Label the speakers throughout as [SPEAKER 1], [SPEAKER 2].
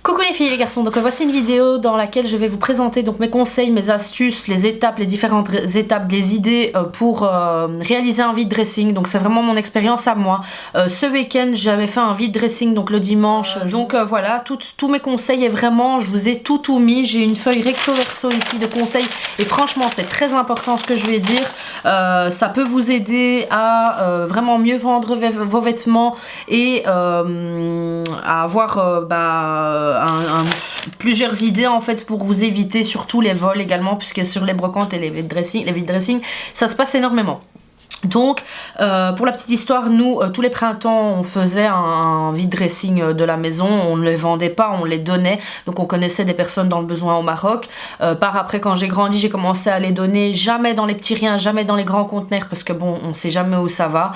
[SPEAKER 1] Coucou les filles et les garçons, donc voici une vidéo dans laquelle je vais vous présenter donc mes conseils, mes astuces, les étapes, les différentes étapes, les idées pour réaliser un vide dressing. Donc c'est vraiment mon expérience à moi. Ce week-end j'avais fait un vide dressing donc le dimanche, donc voilà, tous mes conseils et vraiment je vous ai tout mis. J'ai une feuille recto verso ici de conseils et franchement c'est très important ce que je vais dire. Ça peut vous aider à vraiment mieux vendre vos vêtements et à avoir plusieurs idées en fait pour vous éviter surtout les vols également, puisque sur les brocantes et les vide dressing ça se passe énormément. Donc pour la petite histoire, nous tous les printemps on faisait un vide dressing de la maison, on ne les vendait pas, on les donnait, donc on connaissait des personnes dans le besoin au Maroc. Par après quand j'ai grandi j'ai commencé à les donner, jamais dans les petits riens, jamais dans les grands conteneurs parce que bon on sait jamais où ça va.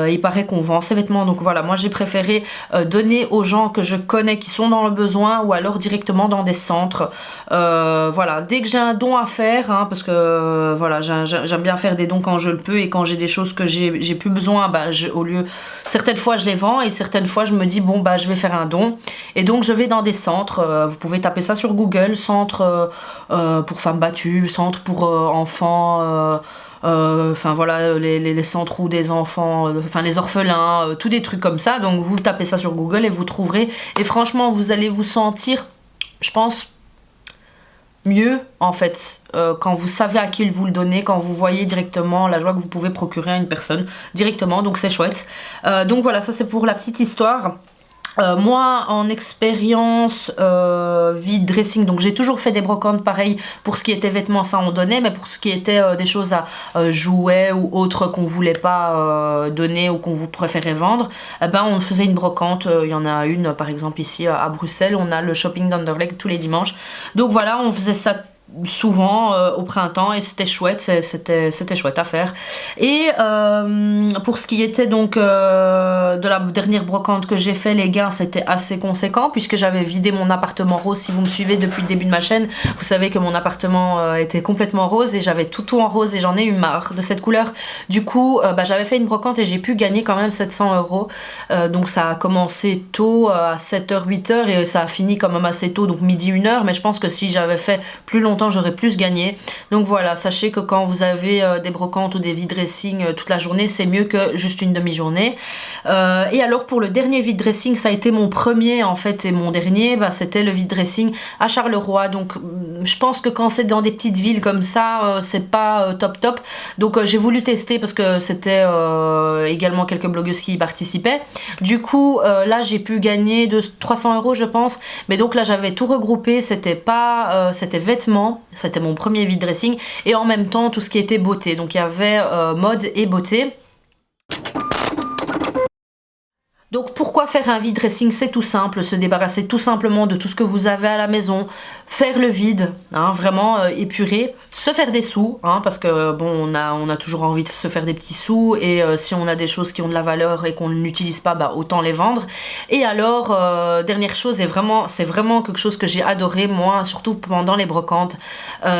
[SPEAKER 1] Il paraît qu'on vend ces vêtements, donc voilà, moi j'ai préféré donner aux gens que je connais qui sont dans le besoin ou alors directement dans des centres. Voilà, dès que j'ai un don à faire, hein, parce que voilà j'aime bien faire des dons quand je le peux, et quand j'ai des choses que j'ai plus besoin, au lieu, certaines fois je les vends et certaines fois je me dis bon je vais faire un don, et donc je vais dans des centres. Vous pouvez taper ça sur Google, centre pour femmes battues, centre pour enfants, enfin voilà, les centres où des enfants, enfin les orphelins, tous des trucs comme ça. Donc vous tapez ça sur Google et vous trouverez, et franchement vous allez vous sentir, je pense, mieux en fait quand vous savez à qui vous le donnez, quand vous voyez directement la joie que vous pouvez procurer à une personne directement, donc c'est chouette. Donc voilà, ça c'est pour la petite histoire. Moi en expérience vide dressing, donc j'ai toujours fait des brocantes pareil. Pour ce qui était vêtements ça on donnait, mais pour ce qui était des choses à jouets ou autres qu'on voulait pas donner ou qu'on vous préférait vendre, on faisait une brocante. Il y en a une par exemple ici à Bruxelles, on a le shopping d'Anderlecht tous les dimanches, donc voilà, on faisait ça souvent au printemps et c'était chouette, c'était chouette à faire. Et pour ce qui était donc de la dernière brocante que j'ai fait, les gains c'était assez conséquent puisque j'avais vidé mon appartement rose. Si vous me suivez depuis le début de ma chaîne, vous savez que mon appartement était complètement rose et j'avais tout en rose et j'en ai eu marre de cette couleur. Du coup j'avais fait une brocante et j'ai pu gagner quand même 700 €. Donc ça a commencé tôt à 7h 8h et ça a fini quand même assez tôt, donc midi 1h, mais je pense que si j'avais fait plus longtemps j'aurais plus gagné. Donc voilà, sachez que quand vous avez des brocantes ou des vide dressing toute la journée, c'est mieux que juste une demi-journée. Et alors pour le dernier vide dressing, ça a été mon premier en fait et mon dernier, c'était le vide dressing à Charleroi. Donc je pense que quand c'est dans des petites villes comme ça, c'est pas top. Donc j'ai voulu tester parce que c'était également quelques blogueuses qui y participaient. Du coup là j'ai pu gagner de 300 € je pense, mais donc là j'avais tout regroupé, c'était vêtements. C'était mon premier vide dressing et en même temps tout ce qui était beauté, donc il y avait mode et beauté. Donc pourquoi faire un vide dressing? C'est tout simple, se débarrasser tout simplement de tout ce que vous avez à la maison, faire le vide, hein, vraiment épurer, se faire des sous, hein, parce que bon on a toujours envie de se faire des petits sous, et si on a des choses qui ont de la valeur et qu'on n'utilise pas, autant les vendre. Et alors dernière chose, c'est vraiment quelque chose que j'ai adoré moi, surtout pendant les brocantes,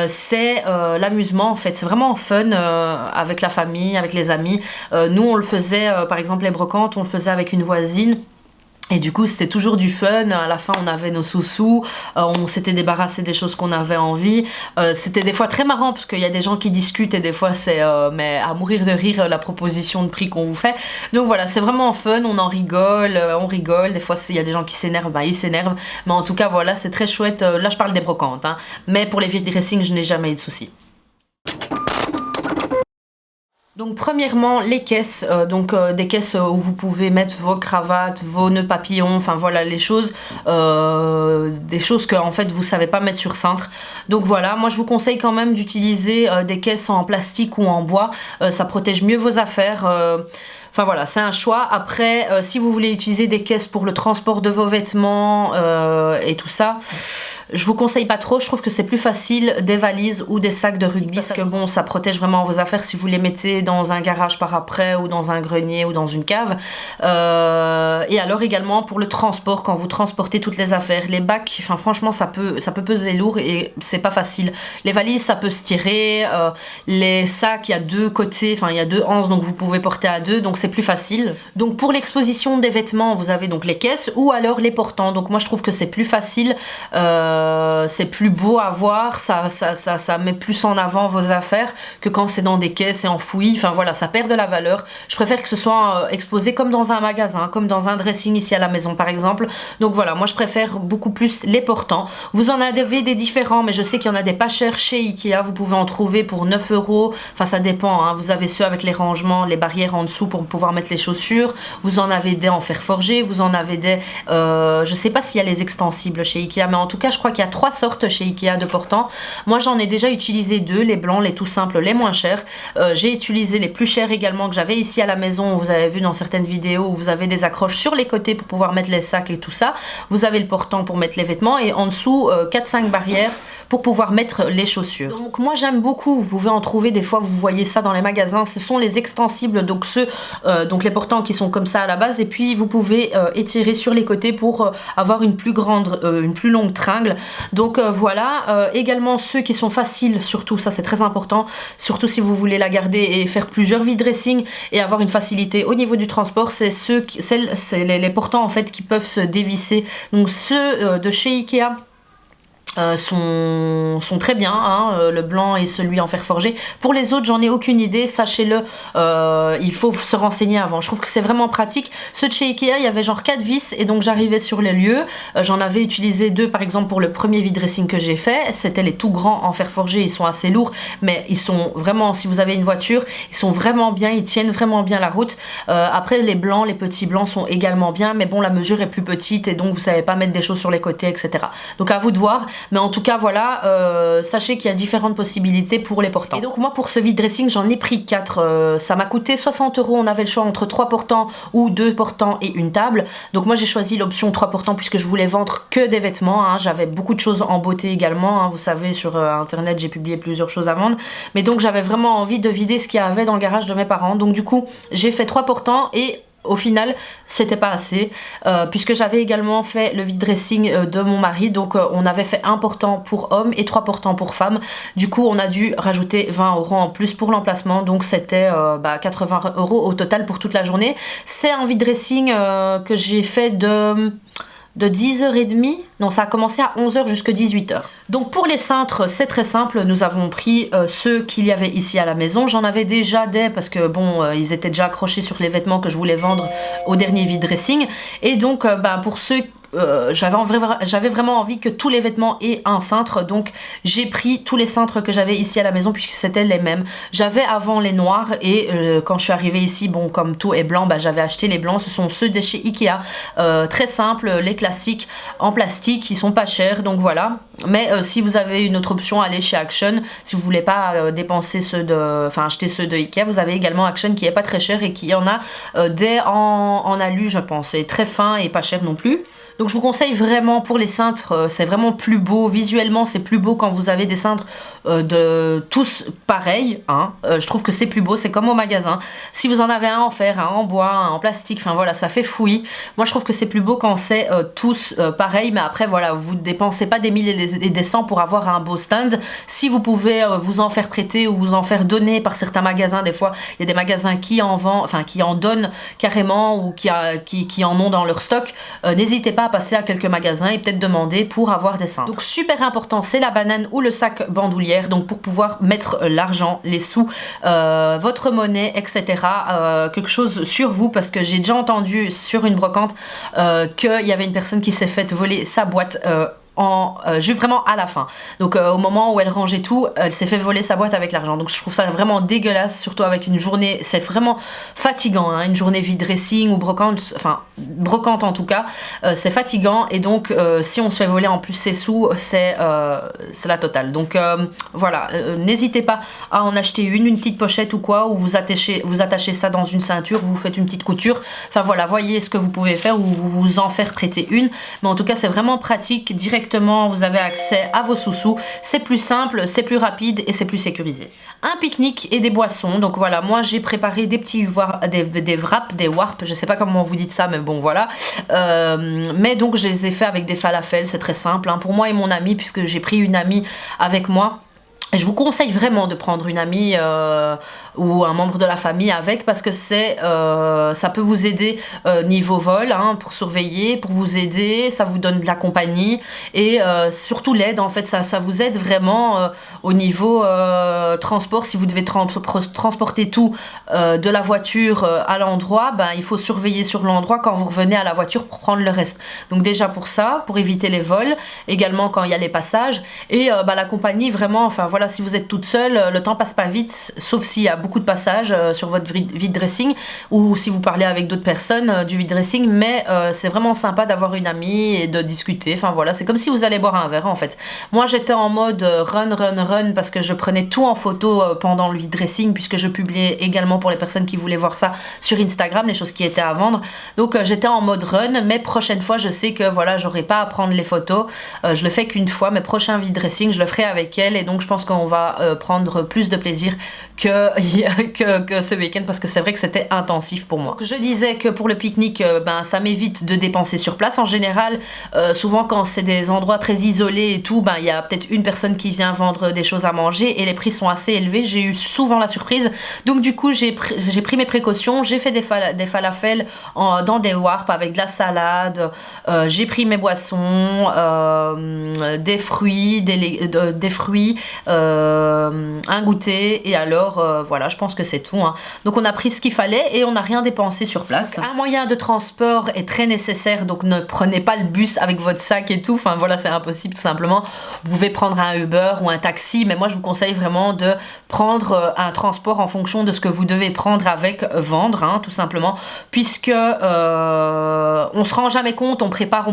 [SPEAKER 1] c'est l'amusement en fait. C'est vraiment fun avec la famille, avec les amis. Nous on le faisait par exemple les brocantes, on le faisait avec une voisine. Et du coup c'était toujours du fun, à la fin on avait nos sous-sous, on s'était débarrassé des choses qu'on avait envie. C'était des fois très marrant parce qu'il y a des gens qui discutent et des fois c'est mais à mourir de rire la proposition de prix qu'on vous fait. Donc voilà, c'est vraiment fun, on en rigole, on rigole. Des fois il y a des gens qui s'énervent, ils s'énervent, mais en tout cas voilà, c'est très chouette. Là je parle des brocantes, hein. Mais pour les vide dressing je n'ai jamais eu de soucis. Donc premièrement les caisses, des caisses où vous pouvez mettre vos cravates, vos nœuds papillons, enfin voilà les choses, des choses que en fait vous savez pas mettre sur cintre. Donc voilà, moi je vous conseille quand même d'utiliser des caisses en plastique ou en bois, ça protège mieux vos affaires. Enfin voilà, c'est un choix. Après, si vous voulez utiliser des caisses pour le transport de vos vêtements et tout ça, je vous conseille pas trop. Je trouve que c'est plus facile des valises ou des sacs de rugby, parce que bon, ça protège vraiment vos affaires si vous les mettez dans un garage par après, ou dans un grenier, ou dans une cave. Et alors également pour le transport, quand vous transportez toutes les affaires, les bacs, enfin franchement ça peut peser lourd et c'est pas facile. Les valises ça peut se tirer, les sacs il y a deux côtés, enfin il y a deux anses donc vous pouvez porter à deux, donc c'est plus facile. Donc pour l'exposition des vêtements, vous avez donc les caisses ou alors les portants. Donc moi je trouve que c'est plus facile, c'est plus beau à voir, ça met plus en avant vos affaires que quand c'est dans des caisses et enfoui. Enfin voilà, ça perd de la valeur. Je préfère que ce soit exposé comme dans un magasin, comme dans un dressing ici à la maison par exemple. Donc voilà, moi je préfère beaucoup plus les portants. Vous en avez des différents, mais je sais qu'il y en a des pas chers chez Ikea. Vous pouvez en trouver pour 9 €. Enfin ça dépend, hein. Vous avez ceux avec les rangements, les barrières en dessous pour pouvoir mettre les chaussures. Vous en avez des en fer forgé, vous en avez des... je sais pas s'il y a les extensibles chez Ikea, mais en tout cas je crois qu'il y a 3 sortes chez Ikea de portants. Moi j'en ai déjà utilisé 2, les blancs, les tout simples, les moins chers. J'ai utilisé les plus chers également que j'avais ici à la maison. Vous avez vu dans certaines vidéos où vous avez des accroches sur les côtés pour pouvoir mettre les sacs et tout ça. Vous avez le portant pour mettre les vêtements et en dessous 4-5 barrières pour pouvoir mettre les chaussures. Donc moi j'aime beaucoup, vous pouvez en trouver des fois, vous voyez ça dans les magasins, ce sont les extensibles, donc ceux, donc les portants qui sont comme ça à la base, et puis vous pouvez étirer sur les côtés pour avoir une plus longue tringle. Donc voilà, également ceux qui sont faciles, surtout ça c'est très important, surtout si vous voulez la garder et faire plusieurs vide-dressing et avoir une facilité au niveau du transport, c'est les portants en fait qui peuvent se dévisser. Donc ceux de chez Ikea sont très bien, hein, le blanc et celui en fer forgé. Pour les autres j'en ai aucune idée, sachez-le, il faut se renseigner avant. Je trouve que c'est vraiment pratique. Ceux de chez Ikea, il y avait genre 4 vis et donc j'arrivais sur les lieux, j'en avais utilisé 2 par exemple pour le premier vide dressing que j'ai fait, c'était les tout grands en fer forgé, ils sont assez lourds mais ils sont vraiment, si vous avez une voiture, ils sont vraiment bien, ils tiennent vraiment bien la route. Après les blancs, les petits blancs sont également bien, mais bon la mesure est plus petite et donc vous savez pas mettre des choses sur les côtés, etc. Donc à vous de voir. Mais en tout cas voilà, sachez qu'il y a différentes possibilités pour les portants. Et donc moi pour ce vide dressing j'en ai pris 4, ça m'a coûté 60 €. On avait le choix entre 3 portants ou 2 portants et une table. Donc moi j'ai choisi l'option 3 portants puisque je voulais vendre que des vêtements, hein. J'avais beaucoup de choses en beauté également, hein. Vous savez sur internet j'ai publié plusieurs choses à vendre. Mais donc j'avais vraiment envie de vider ce qu'il y avait dans le garage de mes parents. Donc du coup j'ai fait 3 portants et au final c'était pas assez, puisque j'avais également fait le vide dressing de mon mari, donc on avait fait 1 portant pour homme et 3 portants pour femme. Du coup on a dû rajouter 20 € en plus pour l'emplacement, donc c'était 80 € au total pour toute la journée. C'est un vide dressing que j'ai fait de 10h30, non ça a commencé à 11h jusqu'à 18h. Donc pour les cintres c'est très simple, nous avons pris ceux qu'il y avait ici à la maison. J'en avais déjà des parce que bon ils étaient déjà accrochés sur les vêtements que je voulais vendre au dernier vide dressing. Et donc pour ceux j'avais vraiment envie que tous les vêtements aient un cintre, donc j'ai pris tous les cintres que j'avais ici à la maison puisque c'était les mêmes. J'avais avant les noirs et quand je suis arrivée ici, bon comme tout est blanc, j'avais acheté les blancs. Ce sont ceux de chez Ikea, très simples, les classiques en plastique, ils sont pas chers, donc voilà. Mais si vous avez une autre option, allez chez Action. Si vous voulez pas dépenser acheter ceux de Ikea, vous avez également Action qui est pas très cher et qui en a des en alu je pense, et très fin et pas cher non plus. Donc je vous conseille vraiment pour les cintres, c'est vraiment plus beau, visuellement c'est plus beau quand vous avez des cintres de tous pareils, hein. Je trouve que c'est plus beau, c'est comme au magasin. Si vous en avez un en fer, un en bois, un en plastique, enfin voilà, ça fait fouillis. Moi je trouve que c'est plus beau quand c'est tous pareils, mais après voilà, vous dépensez pas des 1000 et des 100 pour avoir un beau stand. Si vous pouvez vous en faire prêter ou vous en faire donner par certains magasins, des fois il y a des magasins qui en vendent, enfin qui en donnent carrément ou qui en ont dans leur stock, n'hésitez pas à passer à quelques magasins et peut-être demander pour avoir des cintres. Donc super important, c'est la banane ou le sac bandoulière, donc pour pouvoir mettre l'argent, les sous, votre monnaie, etc. Quelque chose sur vous, parce que j'ai déjà entendu sur une brocante qu'il y avait une personne qui s'est fait voler sa boîte juste vraiment à la fin. Donc au moment où elle rangeait tout, elle s'est fait voler sa boîte avec l'argent. Donc je trouve ça vraiment dégueulasse, surtout avec une journée, c'est vraiment fatigant, hein, une journée vide dressing ou brocante, enfin brocante en tout cas, c'est fatigant et donc si on se fait voler en plus ses sous, c'est la totale. Donc voilà, n'hésitez pas à en acheter une petite pochette ou quoi, ou vous attachez ça dans une ceinture, vous faites une petite couture, enfin voilà, voyez ce que vous pouvez faire ou vous en faire prêter une, mais en tout cas c'est vraiment pratique, directement vous avez accès à vos sous-sous, c'est plus simple, c'est plus rapide et c'est plus sécurisé. Un pique-nique et des boissons, donc voilà, moi j'ai préparé des petits des wraps, des warps, je sais pas comment vous dites ça, mais bon voilà, mais donc je les ai fait avec des falafels, c'est très simple, hein, pour moi et mon ami, puisque j'ai pris une amie avec moi. Je vous conseille vraiment de prendre une amie ou un membre de la famille avec, parce que ça peut vous aider niveau vol, hein, pour surveiller, pour vous aider, ça vous donne de la compagnie et surtout l'aide en fait, ça vous aide vraiment au niveau transport. Si vous devez transporter tout de la voiture à l'endroit, ben, il faut surveiller sur l'endroit quand vous revenez à la voiture pour prendre le reste. Donc déjà pour ça, pour éviter les vols, également quand il y a les passages et ben, la compagnie vraiment, enfin voilà. Si vous êtes toute seule, le temps passe pas vite, sauf s'il y a beaucoup de passages sur votre vide dressing ou si vous parlez avec d'autres personnes du vide dressing, mais c'est vraiment sympa d'avoir une amie et de discuter. Enfin voilà, c'est comme si vous allez boire un verre en fait. Moi j'étais en mode run parce que je prenais tout en photo pendant le vide dressing, puisque je publiais également pour les personnes qui voulaient voir ça sur Instagram, les choses qui étaient à vendre. Donc j'étais en mode run, mais prochaine fois je sais que voilà, j'aurai pas à prendre les photos. Je le fais qu'une fois, mes prochains vide dressing je le ferai avec elle, et donc je pense qu'on va prendre plus de plaisir que ce week-end, parce que c'est vrai que c'était intensif pour moi. Donc, je disais que pour le pique-nique, ben, ça m'évite de dépenser sur place. En général, souvent quand c'est des endroits très isolés et tout, ben, il y a peut-être une personne qui vient vendre des choses à manger et les prix sont assez élevés. J'ai eu souvent la surprise, donc du coup j'ai pris mes précautions, j'ai fait des falafels dans des warps avec de la salade, j'ai pris mes boissons, des fruits, des fruits, un goûter, et alors voilà, je pense que c'est tout, hein. Donc on a pris ce qu'il fallait et on n'a rien dépensé sur place. Un moyen de transport est très nécessaire, donc ne prenez pas le bus avec votre sac et tout, enfin voilà, c'est impossible tout simplement. Vous pouvez prendre un Uber ou un taxi, mais moi je vous conseille vraiment de prendre un transport en fonction de ce que vous devez prendre avec vendre, hein, tout simplement, puisque on se rend jamais compte, on prépare,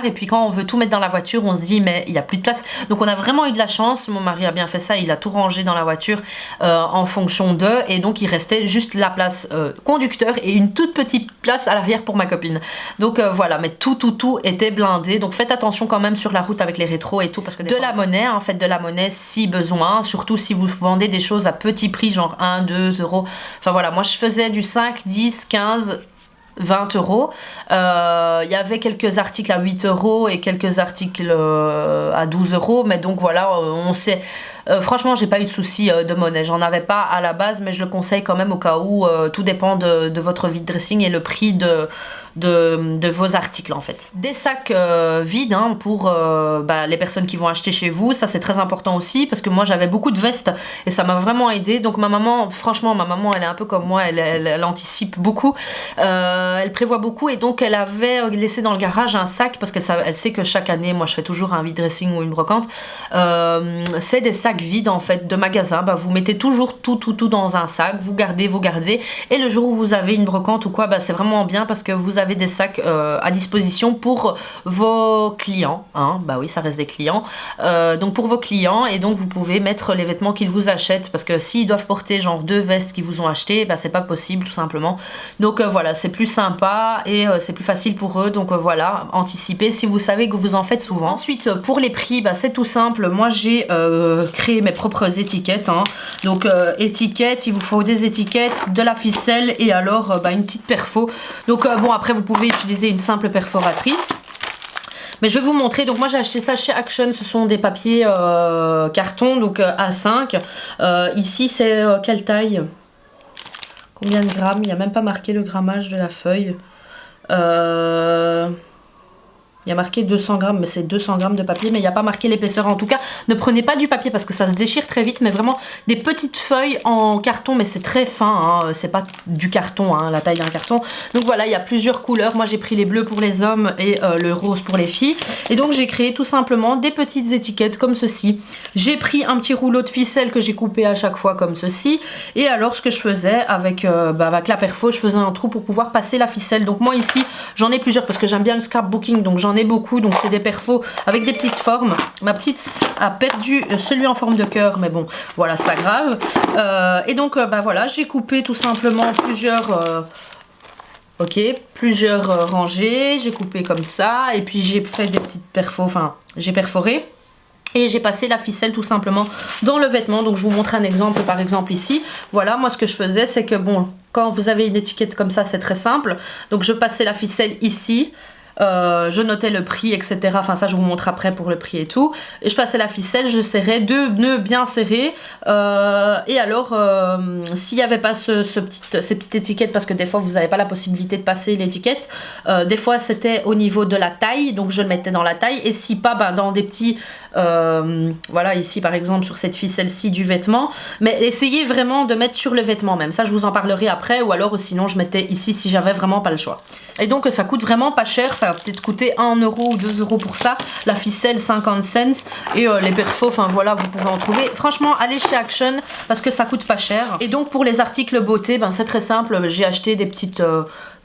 [SPEAKER 1] et puis quand on veut tout mettre dans la voiture, on se dit mais il n'y a plus de place. Donc on a vraiment eu de la chance, mon mari a bien fait ça, il a tout rangé dans la voiture en fonction d'eux, et donc il restait juste la place conducteur et une toute petite place à l'arrière pour ma copine. Donc voilà, mais tout était blindé, donc faites attention quand même sur la route avec les rétros et tout, parce que de la monnaie, en fait, de la monnaie si besoin, surtout si vous vendez des choses à petit prix, genre 1, 2 euros. Enfin voilà, moi je faisais du 5, 10, 15... 20 euros. Il y avait quelques articles à 8 euros et quelques articles à 12 euros, mais donc voilà, on sait. Franchement, j'ai pas eu de soucis de monnaie, j'en avais pas à la base, mais je le conseille quand même au cas où. Tout dépend de votre vide dressing et le prix de vos articles en fait. Des sacs vides, hein, pour les personnes qui vont acheter chez vous, ça c'est très important aussi, parce que moi j'avais beaucoup de vestes et ça m'a vraiment aidé. Donc ma maman, franchement ma maman elle est un peu comme moi, elle anticipe beaucoup, elle prévoit beaucoup, et donc elle avait laissé dans le garage un sac, parce qu'elle sait que chaque année moi je fais toujours un vide dressing ou une brocante. C'est des sacs vides en fait de magasin, vous mettez toujours tout dans un sac, vous gardez, et le jour où vous avez une brocante ou quoi, c'est vraiment bien, parce que vous avez des sacs à disposition pour vos clients, hein. Bah oui, ça reste des clients, donc pour vos clients, et donc vous pouvez mettre les vêtements qu'ils vous achètent, parce que s'ils doivent porter genre 2 vestes qu'ils vous ont achetées, c'est pas possible tout simplement. Donc voilà, c'est plus sympa et c'est plus facile pour eux, donc voilà, anticipez si vous savez que vous en faites souvent. Ensuite pour les prix, c'est tout simple, moi j'ai créé mes propres étiquettes, hein. Donc étiquettes, il vous faut des étiquettes, de la ficelle et alors une petite perfo. Donc bon, après vous pouvez utiliser une simple perforatrice, mais je vais vous montrer. Donc moi j'ai acheté ça chez Action, ce sont des papiers carton, donc A5. Ici c'est quelle taille, combien de grammes, il n'y a même pas marqué le grammage de la feuille. Il y a marqué 200 grammes, mais c'est 200 grammes de papier, mais il n'y a pas marqué l'épaisseur. En tout cas, ne prenez pas du papier parce que ça se déchire très vite, mais vraiment des petites feuilles en carton, mais c'est très fin, hein, c'est pas du carton, hein, la taille d'un carton. Donc voilà, il y a plusieurs couleurs. Moi j'ai pris les bleus pour les hommes et le rose pour les filles. Et donc j'ai créé tout simplement des petites étiquettes comme ceci. J'ai pris un petit rouleau de ficelle que j'ai coupé à chaque fois comme ceci. Et alors ce que je faisais avec la perfo, je faisais un trou pour pouvoir passer la ficelle. Donc moi ici, j'en ai plusieurs parce que j'aime bien le scrapbooking, donc j'en ai beaucoup, donc c'est des perfos avec des petites formes. Ma petite a perdu celui en forme de cœur, mais bon voilà, c'est pas grave. Et donc voilà, j'ai coupé tout simplement plusieurs rangées, j'ai coupé comme ça, et puis j'ai fait des petites perfos, enfin j'ai perforé. Et j'ai passé la ficelle tout simplement dans le vêtement. Donc je vous montre un exemple, par exemple ici. Voilà, moi ce que je faisais, c'est que bon, quand vous avez une étiquette comme ça, c'est très simple. Donc je passais la ficelle ici. je notais le prix, etc. Enfin ça je vous montre après pour le prix et tout. Et je passais la ficelle, je serrais 2 nœuds bien serrés. Et alors s'il n'y avait pas ces petites étiquettes, parce que des fois vous n'avez pas la possibilité de passer l'étiquette, des fois c'était au niveau de la taille, donc je le mettais dans la taille, et si pas, ben, dans des petits voilà, ici par exemple sur cette ficelle-ci du vêtement, mais essayez vraiment de mettre sur le vêtement même, ça je vous en parlerai après, ou alors sinon je mettais ici si j'avais vraiment pas le choix. Et donc ça coûte vraiment pas cher, ça va peut-être coûter 1 euro ou 2 euros pour ça, la ficelle 50 cents, et les perfos, enfin voilà, vous pouvez en trouver. Franchement, allez chez Action parce que ça coûte pas cher. Et donc pour les articles beauté, ben c'est très simple, j'ai acheté des petites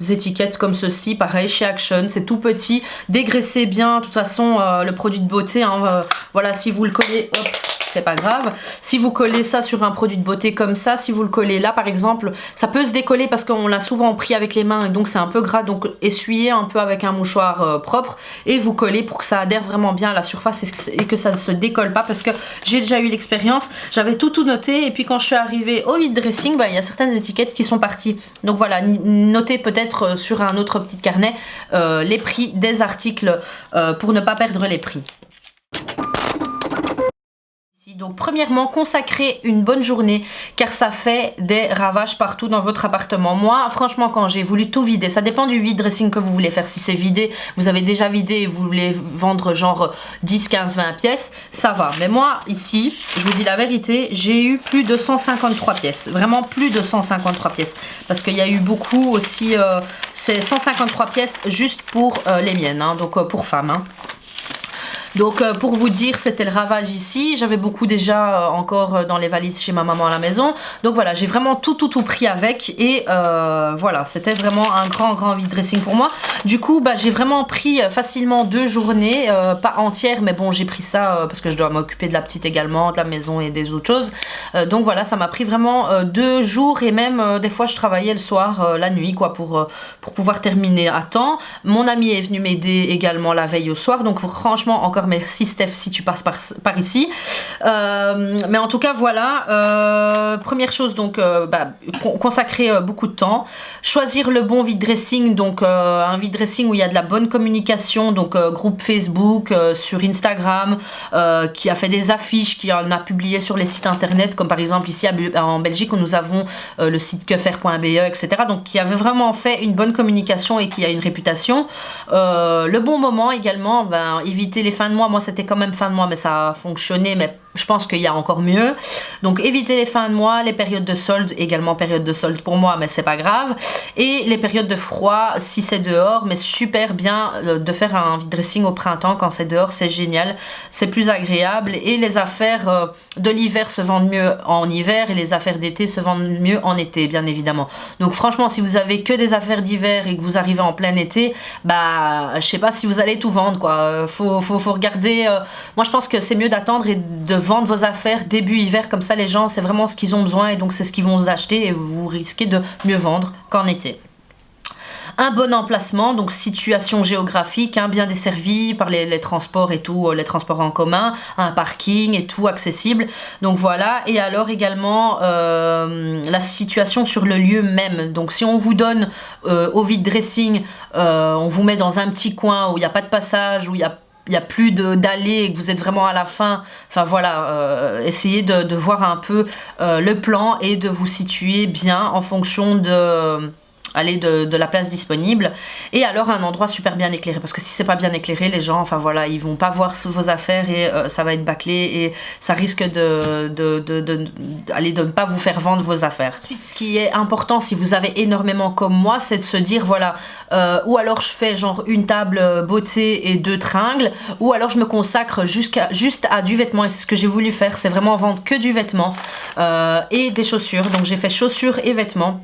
[SPEAKER 1] étiquettes comme ceci, pareil chez Action, c'est tout petit, dégraissez bien, de toute façon le produit de beauté, hein, voilà, si vous le collez, hop, c'est pas grave, si vous collez ça sur un produit de beauté comme ça, si vous le collez là par exemple, ça peut se décoller parce qu'on l'a souvent pris avec les mains et donc c'est un peu gras, donc essuyez un peu avec un mouchoir propre et vous collez pour que ça adhère vraiment bien à la surface et que ça ne se décolle pas, parce que j'ai déjà eu l'expérience, j'avais tout noté et puis quand je suis arrivée au vide dressing, bah, il y a certaines étiquettes qui sont parties, donc voilà, notez peut-être sur un autre petit carnet les prix des articles pour ne pas perdre les prix. Donc premièrement, consacrez une bonne journée car ça fait des ravages partout dans votre appartement. Moi franchement quand j'ai voulu tout vider, ça dépend du vide dressing que vous voulez faire, si c'est vidé, vous avez déjà vidé et vous voulez vendre genre 10, 15, 20 pièces, ça va. Mais moi ici, je vous dis la vérité, j'ai eu plus de 153 pièces, vraiment plus de 153 pièces, parce qu'il y a eu beaucoup aussi, c'est 153 pièces juste pour les miennes, hein, donc pour femmes. Hein. Donc pour vous dire, c'était le ravage ici, j'avais beaucoup déjà encore dans les valises chez ma maman à la maison, donc voilà, j'ai vraiment tout pris avec, et voilà, c'était vraiment un grand vide dressing pour moi. Du coup bah, j'ai vraiment pris facilement 2 journées, pas entières, mais bon j'ai pris ça parce que je dois m'occuper de la petite également, de la maison et des autres choses, donc voilà, ça m'a pris vraiment 2 jours, et même des fois je travaillais le soir, la nuit quoi, pour pouvoir terminer à temps. Mon ami est venu m'aider également la veille au soir, donc franchement encore merci Steph si tu passes par ici, mais en tout cas voilà, première chose donc consacrer beaucoup de temps, choisir le bon vide dressing, donc un vide dressing où il y a de la bonne communication, donc groupe Facebook, sur Instagram, qui a fait des affiches, qui en a publié sur les sites internet, comme par exemple ici en Belgique où nous avons le site quefaire.be, etc. Donc qui avait vraiment fait une bonne communication et qui a une réputation. Le bon moment également, éviter les fins de mois. Moi c'était quand même fin de mois mais ça a fonctionné, mais je pense qu'il y a encore mieux, donc évitez les fins de mois, les périodes de solde, également période de solde pour moi mais c'est pas grave, et les périodes de froid si c'est dehors, mais super bien de faire un vide dressing au printemps quand c'est dehors, c'est génial, c'est plus agréable, et les affaires de l'hiver se vendent mieux en hiver et les affaires d'été se vendent mieux en été bien évidemment. Donc franchement si vous avez que des affaires d'hiver et que vous arrivez en plein été, bah je sais pas si vous allez tout vendre quoi, faut regarder, moi je pense que c'est mieux d'attendre et de vendre vos affaires début hiver, comme ça les gens c'est vraiment ce qu'ils ont besoin et donc c'est ce qu'ils vont vous acheter et vous risquez de mieux vendre qu'en été. Un bon emplacement, donc situation géographique, hein, bien desservi par les transports et tout, les transports en commun, un parking et tout accessible, donc voilà. Et alors également la situation sur le lieu même, donc si on vous donne au vide dressing, on vous met dans un petit coin où il n'y a pas de passage, où il y a plus d'allées et que vous êtes vraiment à la fin, enfin voilà, essayez de voir un peu le plan et de vous situer bien en fonction de la place disponible, et alors un endroit super bien éclairé, parce que si c'est pas bien éclairé, les gens, enfin voilà, ils vont pas voir vos affaires et ça va être bâclé et ça risque de ne pas vous faire vendre vos affaires. Ensuite, ce qui est important si vous avez énormément comme moi, c'est de se dire voilà, ou alors je fais genre une table beauté et 2 tringles, ou alors je me consacre juste à du vêtement, et c'est ce que j'ai voulu faire, c'est vraiment vendre que du vêtement et des chaussures, donc j'ai fait chaussures et vêtements.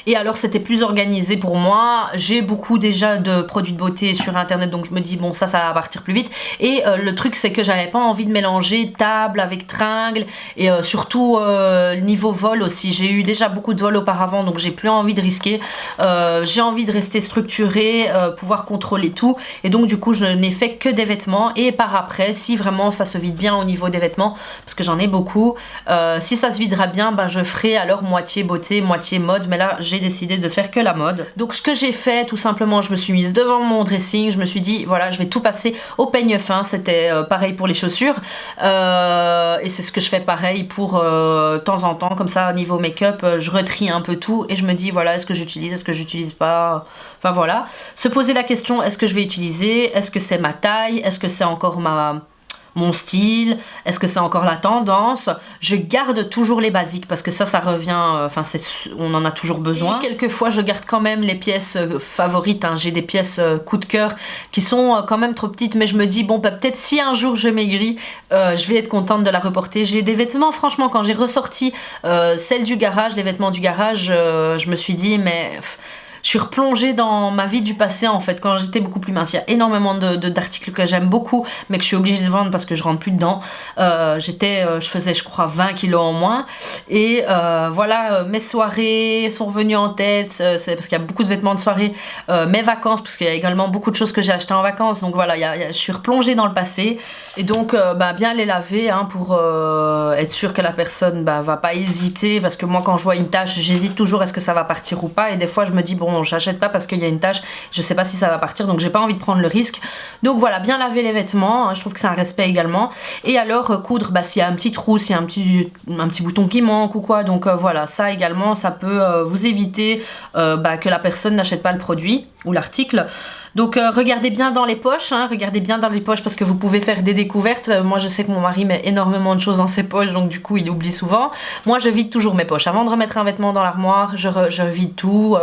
[SPEAKER 1] Et alors c'était plus organisé pour moi, j'ai beaucoup déjà de produits de beauté sur internet, donc je me dis bon ça va partir plus vite, et le truc c'est que j'avais pas envie de mélanger table avec tringle, et surtout niveau vol aussi, j'ai eu déjà beaucoup de vols auparavant, donc j'ai plus envie de risquer, j'ai envie de rester structurée, pouvoir contrôler tout, et donc du coup je n'ai fait que des vêtements, et par après si vraiment ça se vide bien au niveau des vêtements, parce que j'en ai beaucoup, si ça se videra bien, je ferai alors moitié beauté, moitié mode, mais là j'ai décidé de faire que la mode. Donc ce que j'ai fait, tout simplement, je me suis mise devant mon dressing, je me suis dit voilà, je vais tout passer au peigne fin. C'était pareil pour les chaussures, et c'est ce que je fais pareil pour temps en temps, comme ça au niveau make-up, je retrie un peu tout et je me dis voilà, est-ce que j'utilise pas, enfin voilà, se poser la question, est-ce que je vais utiliser, est-ce que c'est ma taille, est-ce que c'est encore mon style, est-ce que c'est encore la tendance. Je garde toujours les basiques parce que ça revient, enfin on en a toujours besoin. Et quelquefois je garde quand même les pièces favorites, hein. J'ai des pièces coup de cœur qui sont quand même trop petites, mais je me dis bon bah, peut-être si un jour je maigris, je vais être contente de la reporter. J'ai des vêtements, franchement, quand j'ai ressorti celles du garage, les vêtements du garage, je me suis dit mais... Je suis replongée dans ma vie du passé en fait, quand j'étais beaucoup plus mince. Il y a énormément d'articles que j'aime beaucoup, mais que je suis obligée de vendre parce que je rentre plus dedans. Je faisais je crois 20 kilos en moins. Et voilà, mes soirées sont revenues en tête, c'est parce qu'il y a beaucoup de vêtements de soirée. Mes vacances, parce qu'il y a également beaucoup de choses que j'ai achetées en vacances. Donc voilà, je suis replongée dans le passé. Et donc bien les laver, hein, pour être sûre que la personne va pas hésiter. Parce que moi quand je vois une tache, j'hésite toujours, est-ce que ça va partir ou pas. Et des fois je me dis bon, j'achète pas parce qu'il y a une tache, je sais pas si ça va partir, donc j'ai pas envie de prendre le risque. Donc voilà, bien laver les vêtements, hein, je trouve que c'est un respect également. Et alors coudre, s'il y a un petit trou, s'il y a un petit bouton qui manque ou quoi, donc voilà, ça également, ça peut vous éviter que la personne n'achète pas le produit ou l'article. Donc regardez bien dans les poches, hein, parce que vous pouvez faire des découvertes. Moi je sais que mon mari met énormément de choses dans ses poches, donc du coup il oublie souvent. Moi je vide toujours mes poches. Avant de remettre un vêtement dans l'armoire, je vide tout.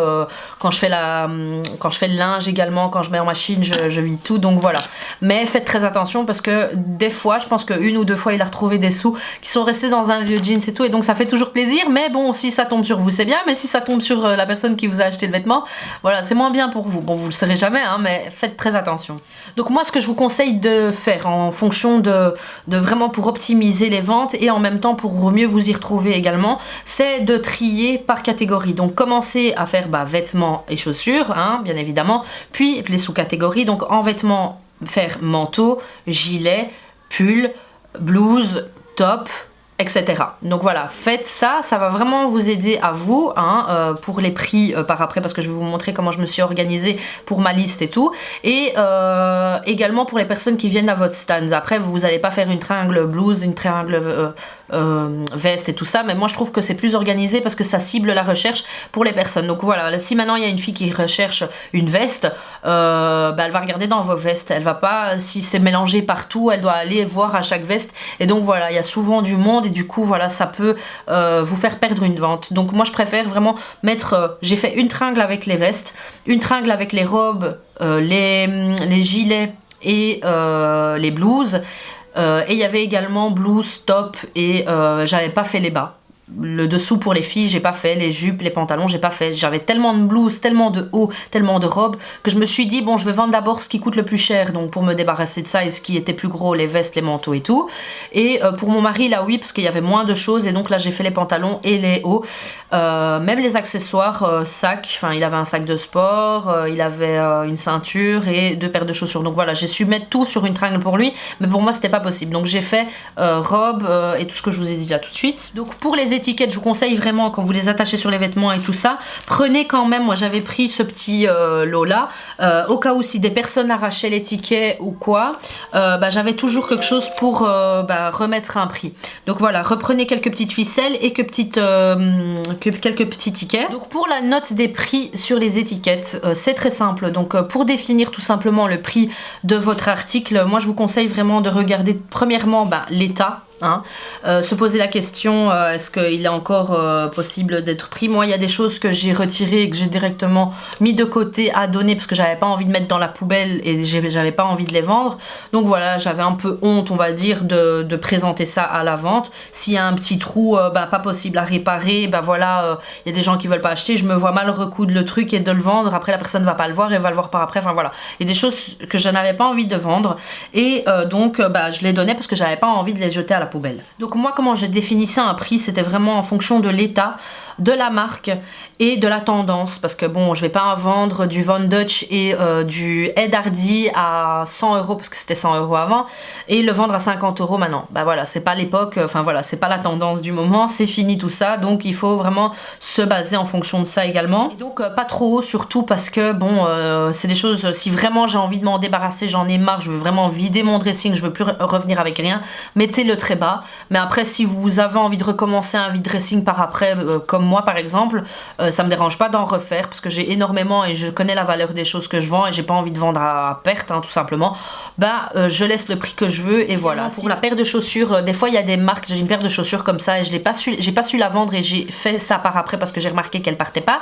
[SPEAKER 1] Quand je fais le linge également, quand je mets en machine, je vide tout. Donc voilà. Mais faites très attention parce que des fois, je pense qu'une ou deux fois il a retrouvé des sous qui sont restés dans un vieux jeans et tout, et donc ça fait toujours plaisir. Mais bon, si ça tombe sur vous c'est bien, mais si ça tombe sur la personne qui vous a acheté le vêtement, voilà, c'est moins bien pour vous. Bon, vous le saurez jamais, hein, mais faites très attention. Donc moi ce que je vous conseille de faire en fonction de vraiment pour optimiser les ventes et en même temps pour mieux vous y retrouver également, c'est de trier par catégorie. Donc commencez à faire vêtements et chaussures, hein, bien évidemment, puis les sous-catégories. Donc en vêtements, faire manteau, gilet, pull, blouse, top, etc. Donc voilà, faites ça, ça va vraiment vous aider à vous, hein, pour les prix par après, parce que je vais vous montrer comment je me suis organisée pour ma liste et tout, et également pour les personnes qui viennent à votre stand. Après vous n'allez pas faire une triangle blouse, une triangle veste et tout ça, mais moi je trouve que c'est plus organisé parce que ça cible la recherche pour les personnes. Donc voilà, si maintenant il y a une fille qui recherche une veste, elle va regarder dans vos vestes, elle va pas, si c'est mélangé partout, elle doit aller voir à chaque veste, et donc voilà, il y a souvent du monde et du coup voilà, ça peut vous faire perdre une vente. Donc moi je préfère vraiment mettre, j'ai fait une tringle avec les vestes, une tringle avec les robes, les gilets et les blouses. Et il y avait également blouse, top, et j'avais pas fait les bas. Le dessous pour les filles, j'ai pas fait. Les jupes, les pantalons, j'ai pas fait. J'avais tellement de blouses, tellement de hauts, tellement de robes que je me suis dit bon, je vais vendre d'abord ce qui coûte le plus cher, donc pour me débarrasser de ça, et ce qui était plus gros, les vestes, les manteaux et tout. Et pour mon mari là, oui, parce qu'il y avait moins de choses, et donc là j'ai fait les pantalons et les hauts, même les accessoires, sac. Enfin, il avait un sac de sport, il avait une ceinture et 2 paires de chaussures. Donc voilà, j'ai su mettre tout sur une tringle pour lui, mais pour moi c'était pas possible. Donc j'ai fait robe et tout ce que je vous ai dit là tout de suite. Donc pour les étiquettes, je vous conseille vraiment, quand vous les attachez sur les vêtements et tout ça, prenez quand même, moi j'avais pris ce petit lot là, au cas où si des personnes arrachaient l'étiquette ou quoi, j'avais toujours quelque chose pour remettre un prix. Donc voilà, reprenez quelques petites ficelles et quelques petits tickets. Donc pour la note des prix sur les étiquettes, c'est très simple. Donc pour définir tout simplement le prix de votre article, moi je vous conseille vraiment de regarder premièrement l'état. Hein, se poser la question, est-ce qu'il est encore possible d'être pris. Moi il y a des choses que j'ai retirées et que j'ai directement mis de côté à donner parce que j'avais pas envie de mettre dans la poubelle et j'avais pas envie de les vendre. Donc voilà, j'avais un peu honte, on va dire, de présenter ça à la vente. S'il y a un petit trou, pas possible à réparer, voilà, il y a des gens qui veulent pas acheter, je me vois mal recoudre le truc et de le vendre, après la personne va pas le voir et va le voir par après. Enfin voilà, il y a des choses que je n'avais pas envie de vendre et donc je les donnais parce que j'avais pas envie de les jeter à la poubelle. Donc moi comment j'ai défini ça, un prix, c'était vraiment en fonction de l'état. de la marque et de la tendance, parce que bon, je vais pas vendre du Von Dutch et du Ed Hardy à 100 € parce que c'était 100 € avant et le vendre à 50 € maintenant. Bah voilà, c'est pas l'époque, enfin voilà, c'est pas la tendance du moment, c'est fini tout ça, donc il faut vraiment se baser en fonction de ça également. Et donc pas trop haut, surtout parce que bon, c'est des choses, si vraiment j'ai envie de m'en débarrasser, j'en ai marre, je veux vraiment vider mon dressing, je veux plus revenir avec rien, mettez-le très bas. Mais après, si vous avez envie de recommencer un vide dressing par après, comme moi par exemple, ça me dérange pas d'en refaire parce que j'ai énormément et je connais la valeur des choses que je vends et j'ai pas envie de vendre à perte, hein, tout simplement. Bah je laisse le prix que je veux et voilà. Pour la paire de chaussures, des fois il y a des marques, j'ai une paire de chaussures comme ça et j'ai pas su la vendre et j'ai fait ça par après parce que j'ai remarqué qu'elle partait pas.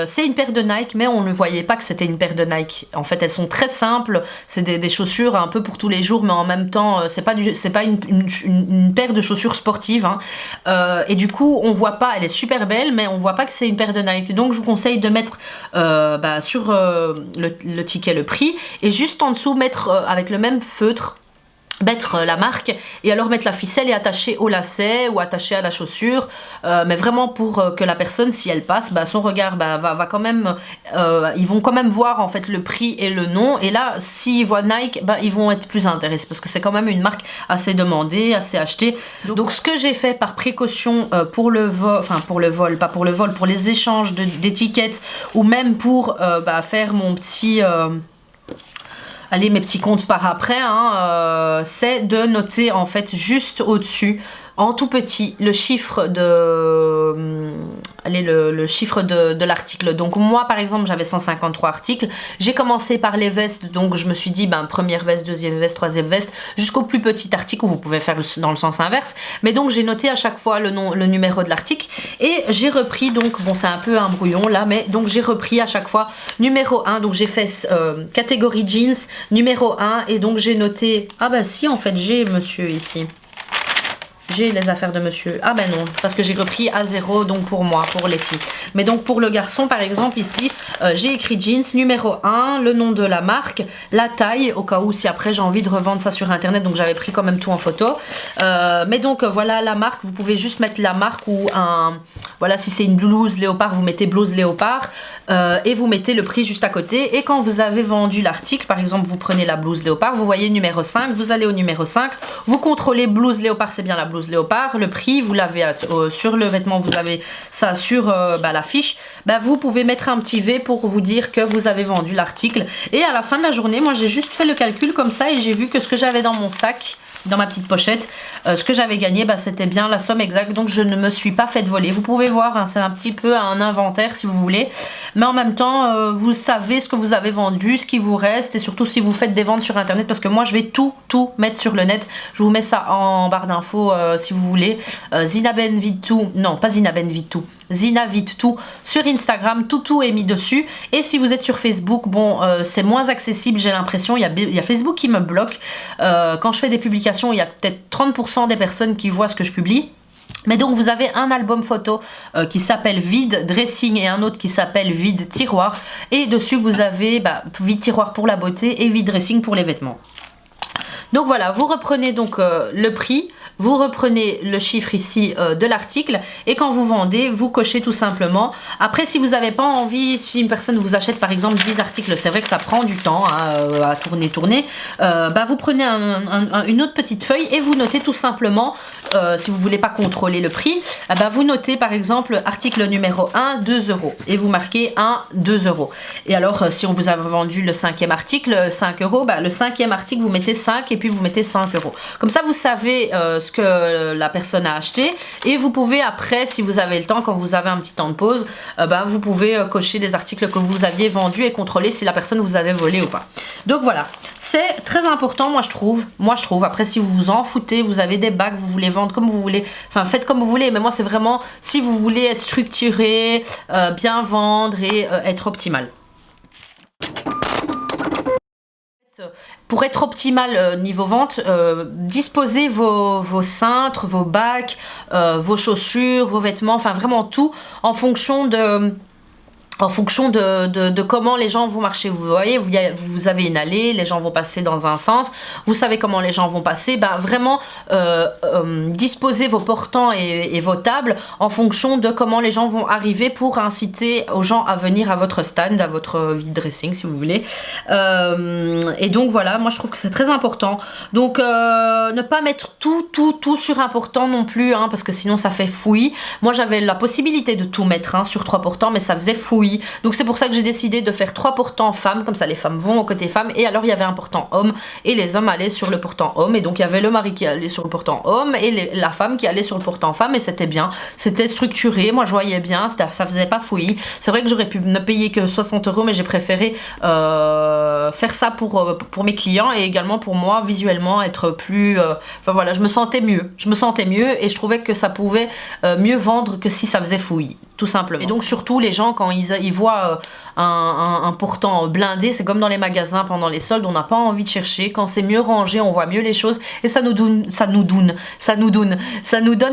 [SPEAKER 1] C'est une paire de Nike, mais on ne voyait pas que c'était une paire de Nike. En fait, elles sont très simples, c'est des chaussures un peu pour tous les jours, mais en même temps c'est pas une paire de chaussures sportives, hein. Et du coup on voit pas, elle est super belle, mais on voit pas que c'est une paire de Nike. Donc je vous conseille de mettre sur le ticket le prix et juste en dessous mettre avec le même feutre, mettre la marque et alors mettre la ficelle et attacher au lacet ou attacher à la chaussure, mais vraiment pour que la personne, si elle passe, son regard va quand même, ils vont quand même voir en fait le prix et le nom, et là s'ils voient Nike, ils vont être plus intéressés parce que c'est quand même une marque assez demandée, assez achetée. Donc ce que j'ai fait par précaution pour le vol, pour les échanges d'étiquettes ou même pour faire mon petit allez, mes petits comptes par après, hein, c'est de noter en fait juste au-dessus, en tout petit, le chiffre de le chiffre de l'article. Donc moi par exemple j'avais 153 articles, j'ai commencé par les vestes, donc je me suis dit première veste, deuxième veste, troisième veste, jusqu'au plus petit article, où vous pouvez faire dans le sens inverse, mais donc j'ai noté à chaque fois le numéro de l'article et j'ai repris, donc bon c'est un peu un brouillon là, mais donc j'ai repris à chaque fois numéro 1, donc j'ai fait catégorie jeans, numéro 1, et donc j'ai noté, si en fait j'ai monsieur ici. J'ai les affaires de monsieur. Non, parce que j'ai repris à 0, donc pour moi, pour les filles. Mais donc pour le garçon, par exemple, ici, j'ai écrit jeans, numéro 1, le nom de la marque, la taille, au cas où si après j'ai envie de revendre ça sur internet, donc j'avais pris quand même tout en photo. Mais donc voilà la marque, vous pouvez juste mettre la marque ou voilà, si c'est une blouse léopard, vous mettez blouse léopard. Et vous mettez le prix juste à côté, et quand vous avez vendu l'article, par exemple vous prenez la blouse léopard, vous voyez numéro 5, vous allez au numéro 5, vous contrôlez blouse léopard, c'est bien la blouse léopard, le prix vous l'avez sur le vêtement, vous avez ça sur la fiche, vous pouvez mettre un petit V pour vous dire que vous avez vendu l'article, et à la fin de la journée, moi j'ai juste fait le calcul comme ça et j'ai vu que ce que j'avais dans mon sac, dans ma petite pochette, ce que j'avais gagné, c'était bien la somme exacte, donc je ne me suis pas fait voler. Vous pouvez voir, hein, c'est un petit peu un inventaire si vous voulez, mais en même temps vous savez ce que vous avez vendu, ce qui vous reste, et surtout si vous faites des ventes sur internet, parce que moi je vais tout mettre sur le net. Je vous mets ça en barre d'infos si vous voulez. Zina Vite tout sur Instagram, tout est mis dessus. Et si vous êtes sur Facebook, c'est moins accessible, j'ai l'impression. Il y a Facebook qui me bloque quand je fais des publications. Il y a peut-être 30% des personnes qui voient ce que je publie. Mais donc vous avez un album photo qui s'appelle Vide Dressing et un autre qui s'appelle Vide Tiroir, et dessus vous avez Vide Tiroir pour la beauté et Vide Dressing pour les vêtements. Donc voilà, vous reprenez donc le prix, vous reprenez le chiffre ici de l'article, et quand vous vendez, vous cochez tout simplement. Après, si vous n'avez pas envie, si une personne vous achète par exemple 10 articles, c'est vrai que ça prend du temps à tourner, vous prenez une autre petite feuille et vous notez tout simplement, si vous ne voulez pas contrôler le prix, vous notez par exemple article numéro 1, 2 €, et vous marquez 1, 2 €. Et alors, si on vous a vendu le 5e article, 5 €, le 5e article, vous mettez 5 et puis vous mettez 5 €. Comme ça, vous savez ce que la personne a acheté, et vous pouvez après, si vous avez le temps, quand vous avez un petit temps de pause, vous pouvez cocher des articles que vous aviez vendus et contrôler si la personne vous avait volé ou pas. Donc voilà, c'est très important, moi je trouve. Après, si vous vous en foutez, vous avez des bacs, vous voulez vendre comme vous voulez, enfin faites comme vous voulez, mais moi c'est vraiment si vous voulez être structuré, bien vendre et être optimal. Pour être optimal niveau vente, disposez vos cintres, vos bacs, vos chaussures, vos vêtements, enfin vraiment tout en fonction de en fonction de comment les gens vont marcher. Vous voyez, vous avez une allée, les gens vont passer dans un sens, vous savez comment les gens vont passer, ben vraiment disposez vos portants et vos tables en fonction de comment les gens vont arriver pour inciter aux gens à venir à votre stand, à votre vide dressing si vous voulez. Et donc voilà, moi je trouve que c'est très important. Donc ne pas mettre tout sur important non plus, hein, parce que sinon ça fait fouillis. Moi j'avais la possibilité de tout mettre hein, sur 3 portants, mais ça faisait fouillis. Donc c'est pour ça que j'ai décidé de faire 3 portants femmes, comme ça les femmes vont au côté femmes, et alors il y avait un portant homme et les hommes allaient sur le portant homme, et donc il y avait le mari qui allait sur le portant homme et la femme qui allait sur le portant femme, et c'était bien, c'était structuré, moi je voyais bien, ça faisait pas fouillis. C'est vrai que j'aurais pu ne payer que 60 €, mais j'ai préféré faire ça pour mes clients et également pour moi visuellement être plus enfin voilà, je me sentais mieux et je trouvais que ça pouvait mieux vendre que si ça faisait fouillis, tout simplement. Et donc surtout les gens quand ils voient un portant blindé, c'est comme dans les magasins pendant les soldes, on n'a pas envie de chercher. Quand c'est mieux rangé, on voit mieux les choses et ça nous donne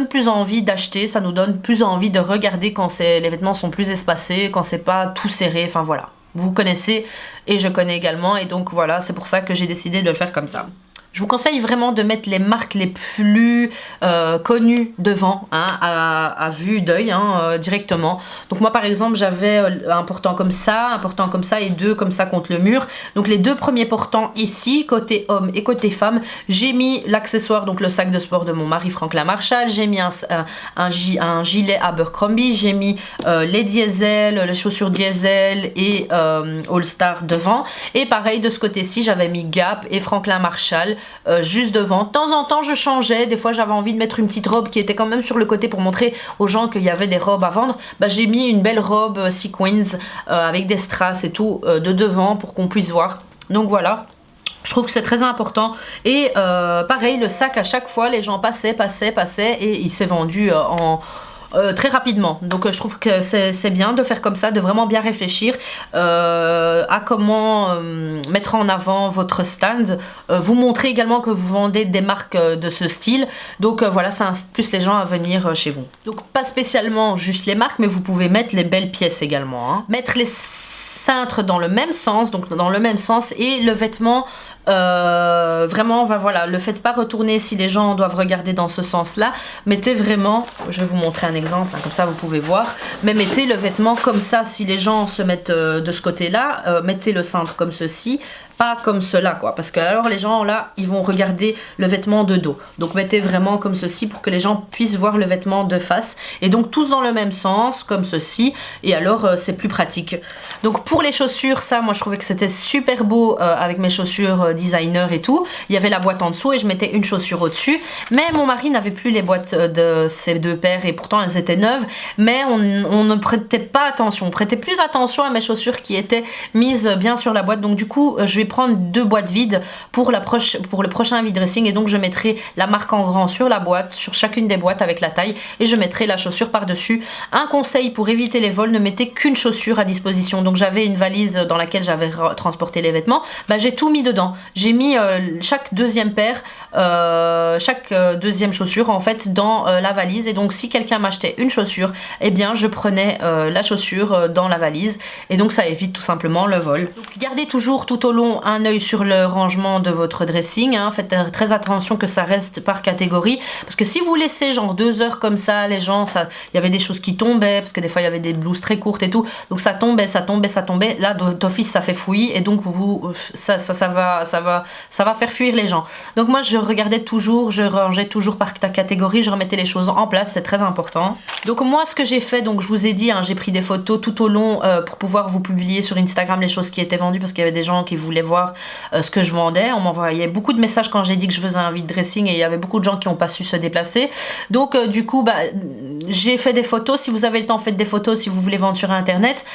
[SPEAKER 1] plus envie d'acheter, ça nous donne plus envie de regarder quand les vêtements sont plus espacés, quand c'est pas tout serré, enfin voilà. Vous connaissez et je connais également, et donc voilà, c'est pour ça que j'ai décidé de le faire comme ça. Je vous conseille vraiment de mettre les marques les plus connues devant, hein, à vue d'œil, hein, directement. Donc moi par exemple j'avais un portant comme ça et 2 comme ça contre le mur. Donc les 2 premiers portants ici, côté homme et côté femme, j'ai mis l'accessoire, donc le sac de sport de mon mari Franklin Marshall, j'ai mis un gilet Abercrombie, j'ai mis les diesel, les chaussures diesel et All Star devant. Et pareil de ce côté-ci, j'avais mis Gap et Franklin Marshall juste devant. De temps en temps je changeais, des fois j'avais envie de mettre une petite robe qui était quand même sur le côté pour montrer aux gens qu'il y avait des robes à vendre. Bah, j'ai mis une belle robe sequins avec des strass et tout de devant pour qu'on puisse voir. Donc voilà, je trouve que c'est très important. Et pareil, le sac, à chaque fois les gens passaient et il s'est vendu très rapidement. Donc je trouve que c'est bien de faire comme ça, de vraiment bien réfléchir à comment mettre en avant votre stand. Vous montrez également que vous vendez des marques de ce style. Donc voilà, ça incite plus les gens à venir chez vous. Donc pas spécialement juste les marques, mais vous pouvez mettre les belles pièces également, hein. Mettre les cintres dans le même sens, et le vêtement vraiment, voilà, le faites pas retourner si les gens doivent regarder dans ce sens là, mettez vraiment, je vais vous montrer un exemple, hein, comme ça vous pouvez voir, mais mettez le vêtement comme ça si les gens se mettent de ce côté là, mettez le cintre comme ceci, pas comme cela quoi, parce que alors les gens là ils vont regarder le vêtement de dos, donc mettez vraiment comme ceci pour que les gens puissent voir le vêtement de face, et donc tous dans le même sens comme ceci, et alors c'est plus pratique. Donc pour les chaussures, ça moi je trouvais que c'était super beau avec mes chaussures designer et tout, il y avait la boîte en dessous et je mettais une chaussure au dessus, mais mon mari n'avait plus les boîtes de ces 2 paires et pourtant elles étaient neuves, mais on ne prêtait pas attention, on prêtait plus attention à mes chaussures qui étaient mises bien sur la boîte. Donc du coup je vais prendre 2 boîtes vides pour le prochain vide dressing, et donc je mettrai la marque en grand sur la boîte, sur chacune des boîtes avec la taille, et je mettrai la chaussure par dessus. Un conseil pour éviter les vols, ne mettez qu'une chaussure à disposition. Donc j'avais une valise dans laquelle j'avais transporté les vêtements, bah, j'ai tout mis dedans, j'ai mis chaque deuxième paire, chaque deuxième chaussure en fait dans la valise, et donc si quelqu'un m'achetait une chaussure, eh bien je prenais la chaussure dans la valise, et donc ça évite tout simplement le vol. Donc gardez toujours tout au long un œil sur le rangement de votre dressing, hein. Faites très attention que ça reste par catégorie, parce que si vous laissez genre 2 heures comme ça, les gens, il y avait des choses qui tombaient, parce que des fois il y avait des blouses très courtes et tout, donc ça tombait, là d'office ça fait fouillis, et donc ça va faire fuir les gens. Donc moi je regardais toujours, je rangeais toujours par catégorie, je remettais les choses en place, c'est très important. Donc moi ce que j'ai fait, donc je vous ai dit, hein, j'ai pris des photos tout au long pour pouvoir vous publier sur Instagram les choses qui étaient vendues, parce qu'il y avait des gens qui voulaient voir ce que je vendais. On m'envoyait beaucoup de messages quand j'ai dit que je faisais un vide dressing, et il y avait beaucoup de gens qui n'ont pas su se déplacer. Donc du coup j'ai fait des photos. Si vous avez le temps, faites des photos si vous voulez vendre sur internet.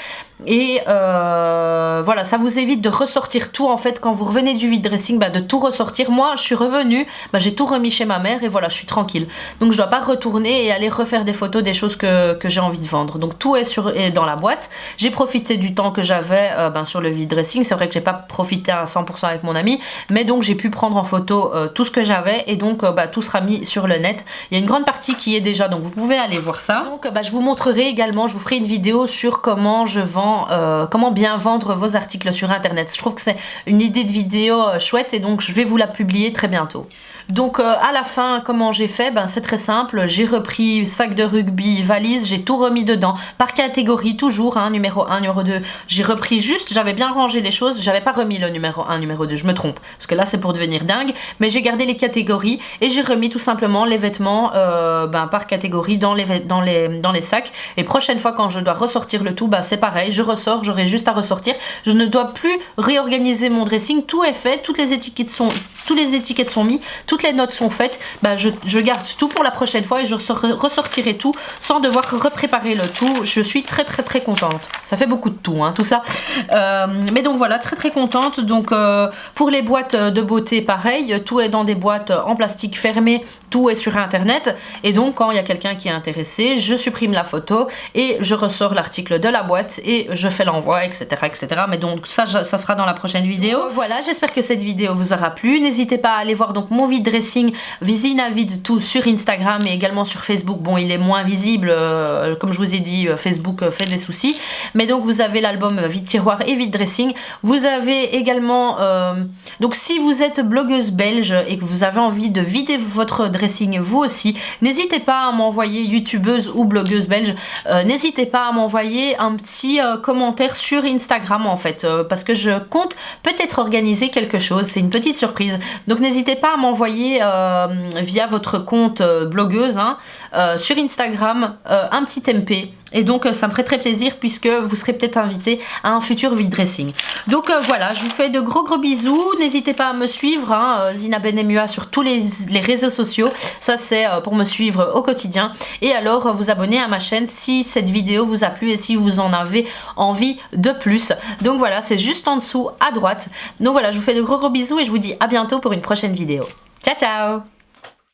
[SPEAKER 1] Et voilà, ça vous évite de ressortir tout en fait quand vous revenez du vide dressing, de tout ressortir. Moi je suis revenue, j'ai tout remis chez ma mère et voilà, je suis tranquille, donc je dois pas retourner et aller refaire des photos des choses que j'ai envie de vendre. Donc tout est dans la boîte. J'ai profité du temps que j'avais sur le vide dressing. C'est vrai que j'ai pas profité à 100% avec mon ami, mais donc j'ai pu prendre en photo tout ce que j'avais, et donc tout sera mis sur le net. Il y a une grande partie qui est déjà, donc vous pouvez aller voir ça. Donc je vous montrerai également, je vous ferai une vidéo sur comment je vends, comment bien vendre vos articles sur internet. Je trouve que c'est une idée de vidéo chouette et donc je vais vous la publier très bientôt. Donc à la fin, comment j'ai fait? C'est très simple, j'ai repris sac de rugby, valise, j'ai tout remis dedans, par catégorie toujours, hein, numéro 1, numéro 2, j'ai repris juste, j'avais bien rangé les choses, j'avais pas remis le numéro 1, numéro 2, je me trompe, parce que là c'est pour devenir dingue, mais j'ai gardé les catégories et j'ai remis tout simplement les vêtements par catégorie dans les sacs, et prochaine fois quand je dois ressortir le tout, c'est pareil, je ressors, j'aurai juste à ressortir, je ne dois plus réorganiser mon dressing, tout est fait, toutes les étiquettes sont mises, toutes les notes sont faites, je garde tout pour la prochaine fois et je ressortirai tout sans devoir repréparer le tout. Je suis très très très contente. Ça fait beaucoup de tout, hein, tout ça. Mais donc voilà, très très contente. Donc pour les boîtes de beauté, pareil, tout est dans des boîtes en plastique fermées, tout est sur internet. Et donc quand il y a quelqu'un qui est intéressé, je supprime la photo et je ressors l'article de la boîte et je fais l'envoi, etc., etc. Mais donc ça sera dans la prochaine vidéo. Voilà, j'espère que cette vidéo vous aura plu. N'hésitez pas à aller voir donc mon vide dressing Visina Vide tout sur Instagram et également sur Facebook. Bon, il est moins visible, comme je vous ai dit, Facebook fait des soucis, mais donc vous avez l'album Vide Tiroir et Vide Dressing. Vous avez également donc si vous êtes blogueuse belge et que vous avez envie de vider votre dressing vous aussi, n'hésitez pas à m'envoyer, youtubeuse ou blogueuse belge, n'hésitez pas à m'envoyer un petit commentaire sur Instagram en fait, parce que je compte peut-être organiser quelque chose, c'est une petite surprise, donc n'hésitez pas à m'envoyer via votre compte blogueuse sur Instagram un petit MP. Et donc ça me ferait très plaisir puisque vous serez peut-être invité à un futur vide dressing. Donc voilà, je vous fais de gros bisous. N'hésitez pas à me suivre, Zina Bennemua sur tous les réseaux sociaux. Ça c'est pour me suivre au quotidien. Et alors vous abonner à ma chaîne si cette vidéo vous a plu et si vous en avez envie de plus. Donc voilà, c'est juste en dessous à droite. Donc voilà, je vous fais de gros bisous et je vous dis à bientôt pour une prochaine vidéo. Ciao ciao!